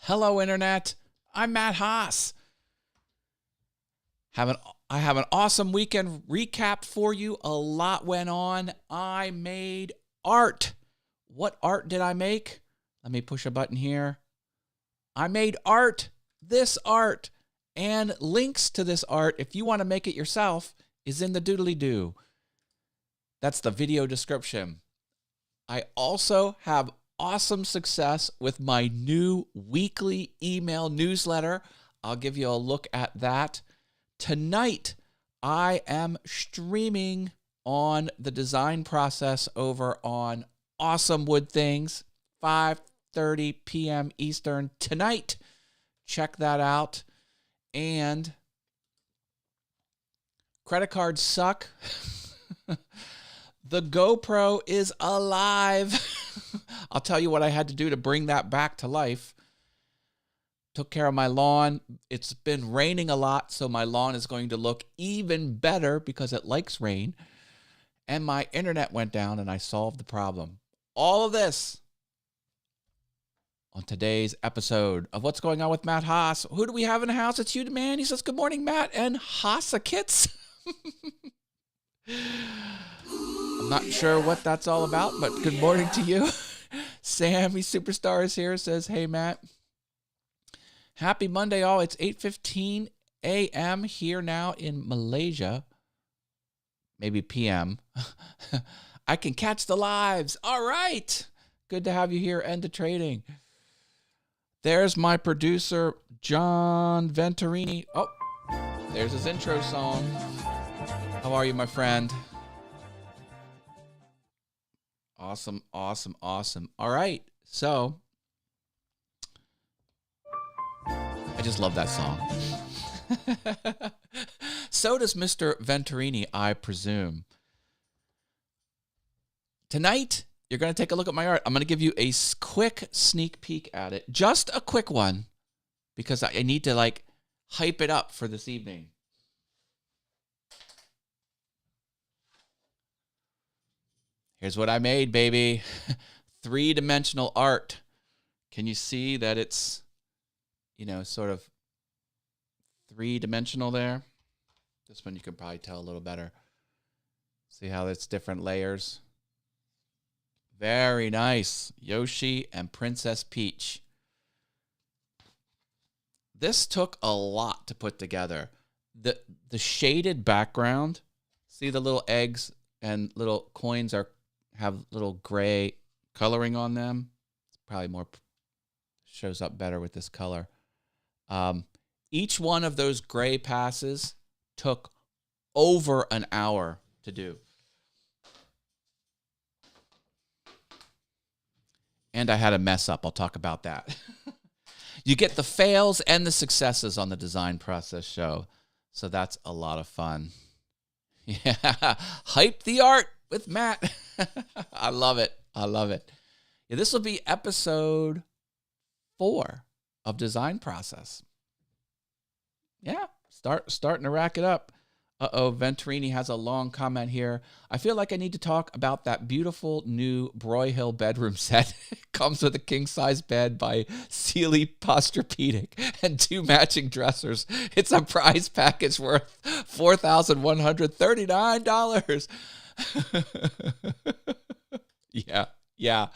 Hello, Internet. I'm Matt Haas. I have an awesome weekend recap for you. A lot went on. I made art. What art did I make? Let me push a button here. I made art. This art. And links to this art, if you want to make it yourself, is in the doodly-doo. That's the video description. I also have awesome success with my new weekly email newsletter. I'll give you a look at that. Tonight, I am streaming on the design process over on Awesome Wood Things, 5:30 p.m. Eastern tonight. Check that out. And credit cards suck. The GoPro is alive. I'll tell you what I had to do to bring that back to life. Took care of my lawn. It's been raining a lot, so my lawn is going to look even better because it likes rain. And my internet went down, and I solved the problem. All of this on today's episode of What's Going On with Matt Haas. Who do we have in the house? It's you, man. He says, good morning, Matt and Haasa-kits. I'm not sure what that's all about, but good morning to you. Sammy Superstar is here, says, hey, Matt. Happy Monday, all. It's 8:15 a.m. here now in Malaysia. Maybe p.m. I can catch the lives. All right. Good to have you here, End of Trading. There's my producer, John Venturini. Oh, there's his intro song. How are you, my friend? Awesome, awesome, awesome. All right, so I just love that song. So does Mr. Venturini, I presume. Tonight, you're going to take a look at my art. I'm going to give you a quick sneak peek at it. Just a quick one, because I need to, hype it up for this evening. Here's what I made, baby. 3-dimensional art. Can you see that it's, sort of 3-dimensional there? This one you can probably tell a little better. See how it's different layers? Very nice. Yoshi and Princess Peach. This took a lot to put together. The shaded background, see the little eggs and little coins have little gray coloring on them. It's probably shows up better with this color. Each one of those gray passes took over an hour to do. And I had a mess up. I'll talk about that. You get the fails and the successes on the design process show. So that's a lot of fun. Yeah. Hype the art with Matt. I love it. I love it. Yeah, this will be episode 4 of design process. Yeah. Starting to rack it up. Venturini has a long comment here. I feel like I need to talk about that beautiful new Broyhill bedroom set. It comes with a king-size bed by Sealy Posturepedic and 2 matching dressers. It's a prize package worth $4,139. Yeah.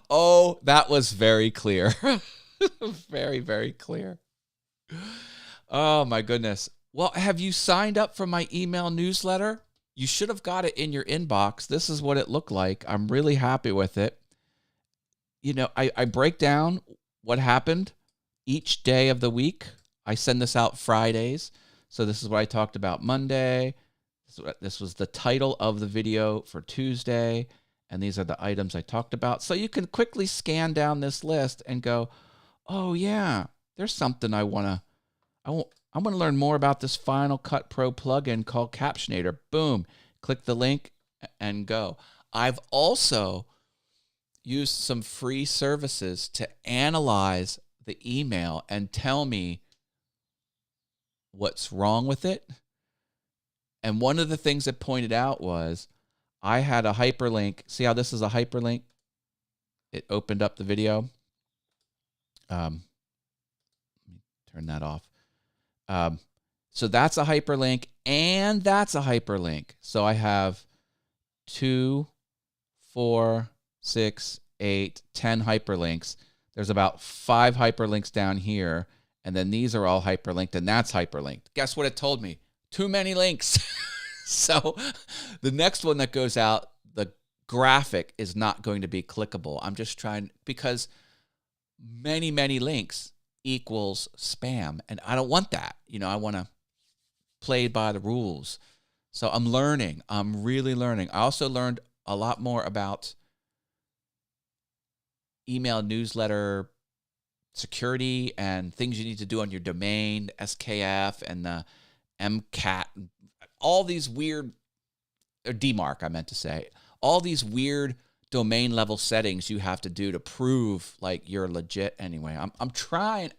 Oh, that was very clear. Very, very clear. Oh, my goodness. Well, have you signed up for my email newsletter? You should have got it in your inbox. This is what it looked like. I'm really happy with it. I break down what happened each day of the week. I send this out Fridays. So this is what I talked about Monday. This was the title of the video for Tuesday. And these are the items I talked about. So you can quickly scan down this list and go, oh, yeah, there's something I want to learn more about this Final Cut Pro plugin called Captionator. Boom. Click the link and go. I've also used some free services to analyze the email and tell me what's wrong with it. And one of the things it pointed out was I had a hyperlink. See how this is a hyperlink? It opened up the video. Turn that off. So that's a hyperlink, and that's a hyperlink. So I have 2, 4, 6, 8, 10 hyperlinks. There's about 5 hyperlinks down here, and then these are all hyperlinked, and that's hyperlinked. Guess what it told me? Too many links. So the next one that goes out, the graphic is not going to be clickable. I'm just trying, because many, many links equals spam, and I don't want that. I want to play by the rules. So I'm learning. I'm really learning. I also learned a lot more about email newsletter security and things you need to do on your domain, SKF and the MCAT, all these weird, or DMARC, I meant to say, all these weird domain level settings you have to do to prove like you're legit. Anyway, I'm trying.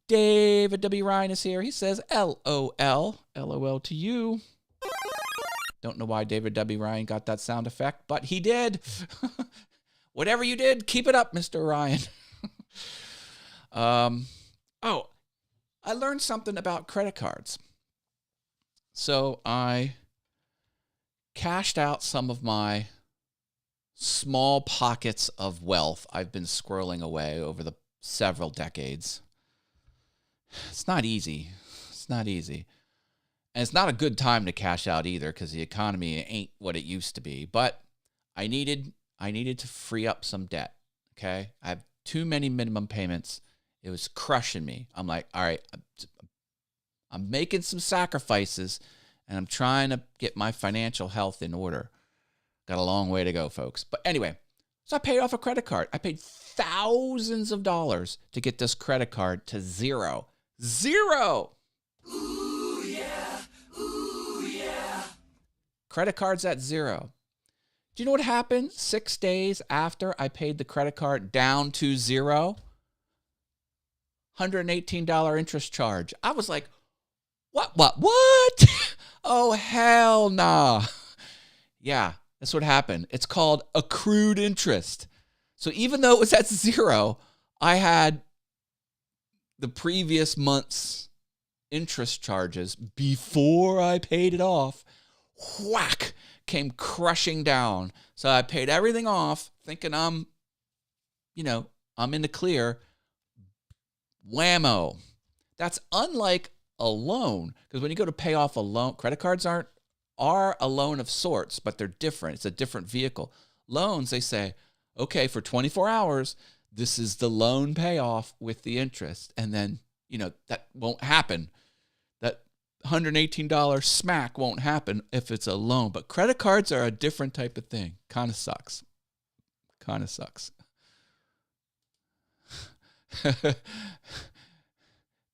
David W. Ryan is here. He says, LOL. LOL to you. Don't know why David W. Ryan got that sound effect, but he did. Whatever you did, keep it up, Mr. Ryan. I learned something about credit cards. So I cashed out some of my small pockets of wealth I've been squirreling away over the several decades. It's not easy. And it's not a good time to cash out either, because the economy ain't what it used to be. But I needed to free up some debt, okay? I have too many minimum payments. It was crushing me. I'm like, all right, I'm making some sacrifices, and I'm trying to get my financial health in order. Got a long way to go, folks. But anyway, so I paid off a credit card. I paid thousands of dollars to get this credit card to zero. Zero! Ooh, yeah. Ooh, yeah. Credit card's at zero. Do you know what happened 6 days after I paid the credit card down to zero? $118 interest charge. I was like, what? Oh, hell nah. Yeah, that's what happened. It's called accrued interest. So even though it was at zero, I had the previous month's interest charges before I paid it off. Whack! Came crushing down. So I paid everything off, thinking I'm in the clear. Whammo. That's unlike a loan, because when you go to pay off a loan, credit cards are a loan of sorts, but they're different. It's a different vehicle. Loans, they say, okay, for 24 hours, this is the loan payoff with the interest. And then, that won't happen. That $118 smack won't happen if it's a loan. But credit cards are a different type of thing. Kind of sucks.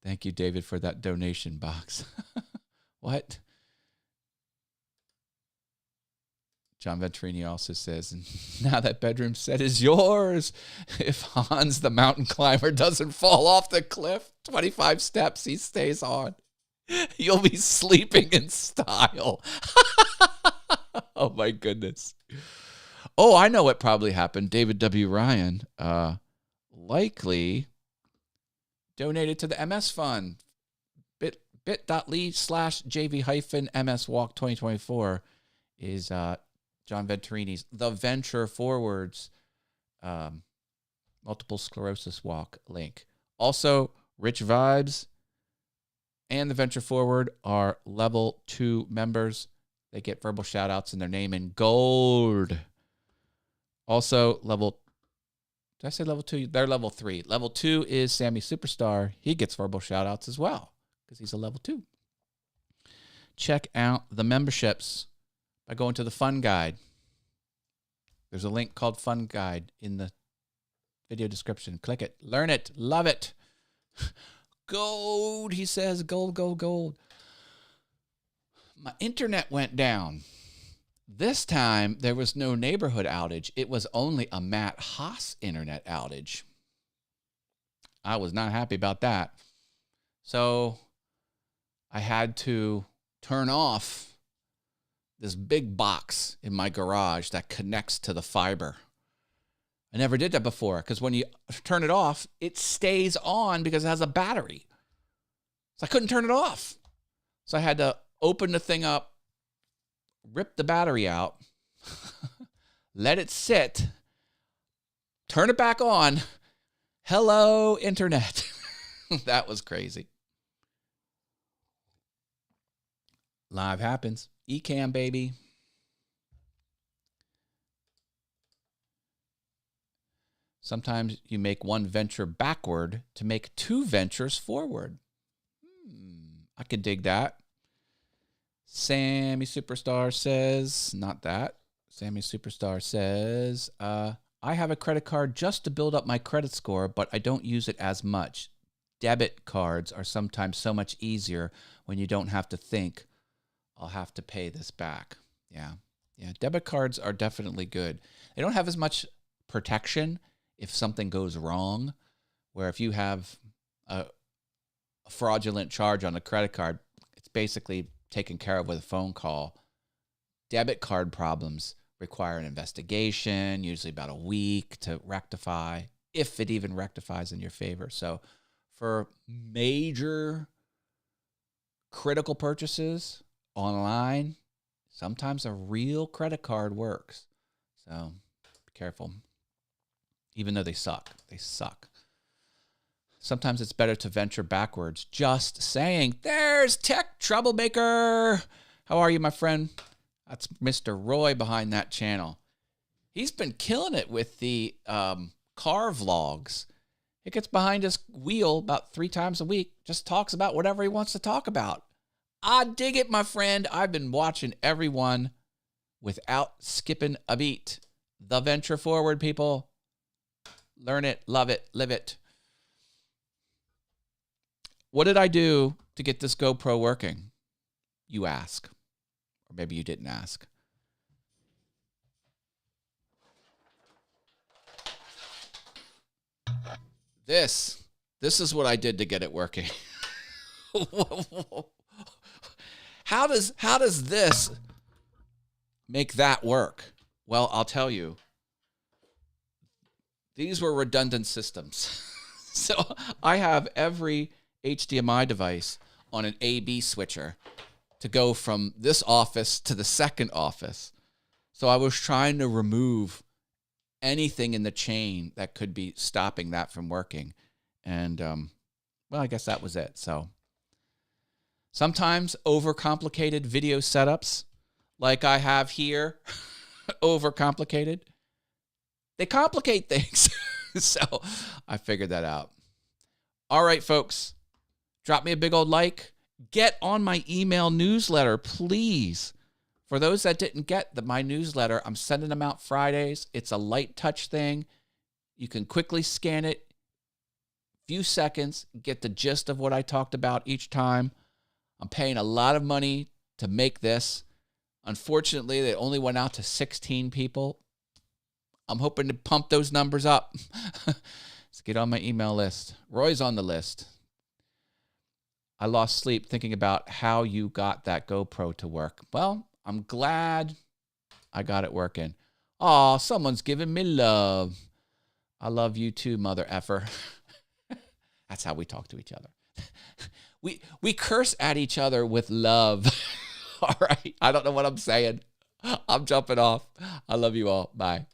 Thank you, David, for that donation box. What? John Venturini also says, now that bedroom set is yours. If Hans, the mountain climber, doesn't fall off the cliff 25 steps he stays on, you'll be sleeping in style. Oh, my goodness. Oh, I know what probably happened. David W. Ryan likely donated to the MS Fund. bit.ly/JV-MS Walk 2024 is John Venturini's The Venture Forward's Multiple Sclerosis Walk link. Also, Rich Vibes and The Venture Forward are level 2 members. They get verbal shout outs in their name in gold. Also, did I say level 2? They're level 3. Level 2 is Sammy Superstar. He gets verbal shout outs as well, because he's a level 2. Check out the memberships by going to the Fun Guide. There's a link called Fun Guide in the video description. Click it. Learn it. Love it. Gold, he says. Gold, gold, gold. My internet went down. This time, there was no neighborhood outage. It was only a Matt Haas internet outage. I was not happy about that. So I had to turn off this big box in my garage that connects to the fiber. I never did that before because when you turn it off, it stays on because it has a battery. So I couldn't turn it off. So I had to open the thing up, rip the battery out, let it sit, turn it back on. Hello, internet. That was crazy. Live happens. Ecamm, baby. Sometimes you make one venture backward to make two ventures forward. I could dig that. Sammy Superstar says, not that. Sammy Superstar says, I have a credit card just to build up my credit score, but I don't use it as much. Debit cards are sometimes so much easier when you don't have to think, I'll have to pay this back. Yeah. Debit cards are definitely good. They don't have as much protection if something goes wrong, where if you have a fraudulent charge on a credit card, it's basically taken care of with a phone call. Debit card problems require an investigation, usually about a week to rectify, if it even rectifies in your favor. So for major critical purchases online, sometimes a real credit card works. So be careful. Even though they suck. They suck. Sometimes it's better to venture backwards. Just saying. There's Tech Troublemaker. How are you, my friend? That's Mr. Roy behind that channel. He's been killing it with the car vlogs. He gets behind his wheel about 3 times a week, just talks about whatever he wants to talk about. I dig it, my friend. I've been watching everyone without skipping a beat. The Venture Forward, people. Learn it, love it, live it. What did I do to get this GoPro working? You ask. Or maybe you didn't ask. This is what I did to get it working. How does this make that work? Well, I'll tell you. These were redundant systems. So I have every HDMI device on an A/B switcher to go from this office to the second office. So I was trying to remove anything in the chain that could be stopping that from working. And, well, I guess that was it. So sometimes overcomplicated video setups like I have here, overcomplicated, they complicate things. So I figured that out. All right, folks, drop me a big old like. Get on my email newsletter, please. For those that didn't get my newsletter, I'm sending them out Fridays. It's a light touch thing. You can quickly scan it, few seconds, get the gist of what I talked about each time. I'm paying a lot of money to make this. Unfortunately, they only went out to 16 people. I'm hoping to pump those numbers up. Let's get on my email list. Roy's on the list. I lost sleep thinking about how you got that GoPro to work. Well, I'm glad I got it working. Aw, someone's giving me love. I love you too, mother effer. That's how we talk to each other. We curse at each other with love. All right. I don't know what I'm saying. I'm jumping off. I love you all. Bye.